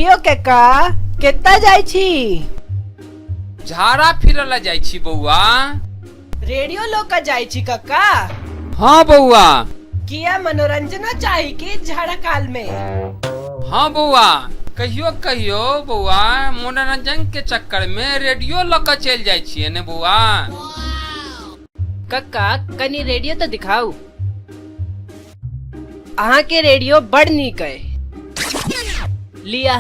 कियो केका केता जाय छी झाड़ा फिरला जाय छी बउआ। रेडियो लोक जाय छी कक्का। हाँ बउआ। किया मनोरंजन चाही कि झाड़ा काल में? हाँ बउआ, कहियो कहियो बउआ मनोरंजन के चक्कर में रेडियो लक चल जाय छियै ने बउआ। कक्का कनी रेडियो तो दिखाऊ। अहाँ के रेडियो बड़ नीक है। लिया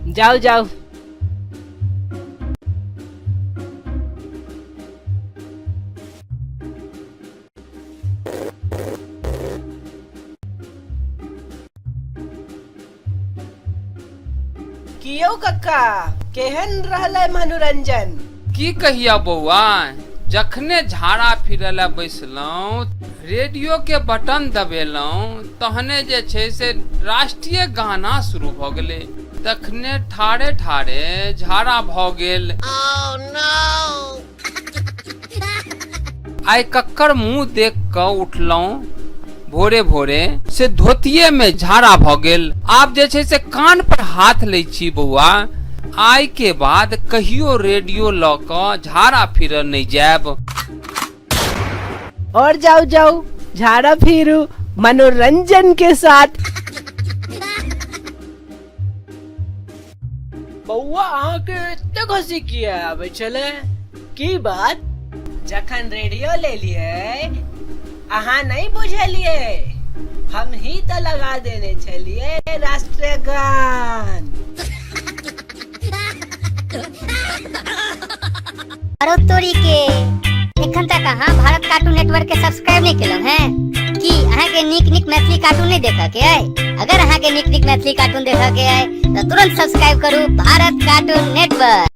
जाओ जाओ। कियो कक्का केहन रहलै मनोरंजन? की कहिया बउआ, जखने झाड़ा फिरला बैसलौं रेडियो के बटन दबेलौं तहने जे छै से राष्ट्रीय गाना शुरू भ गेलै। तखने ठाड़े ठाड़े झाड़ा भ गेल। Oh no! आइ कक्कर मुंह देख क उठलौं भोरे भोरे से धोतिये में झाड़ा भ गेल। आब जे छै से कान पर हाथ लै छी बउआ, आइ के बाद कहियो रेडियो ल क झाड़ा फिर नहीं जाब। और जाओ जाओ झाड़ा फिरू मनोरंजन के साथ। बउआ अहाँ के एते खुशी किया आबे चले? की बात? जखन रेडियो ले लिए अहाँ नहीं बुझलिए, हम ही तो लगा देने चलिए राष्ट्रीय गान। अरे तोरी के एखन तक अहाँ भारत कार्टून नेटवर्क के सब्सक्राइब नहीं केलहुं हैं कि अहाँ के नीक मैथिली कार्टून नहीं देखा के है? अगर अहाँ के नीक मैथिली कार्टून देखा के है तो तुरंत सब्सक्राइब करू भारत कार्टून नेटवर्क।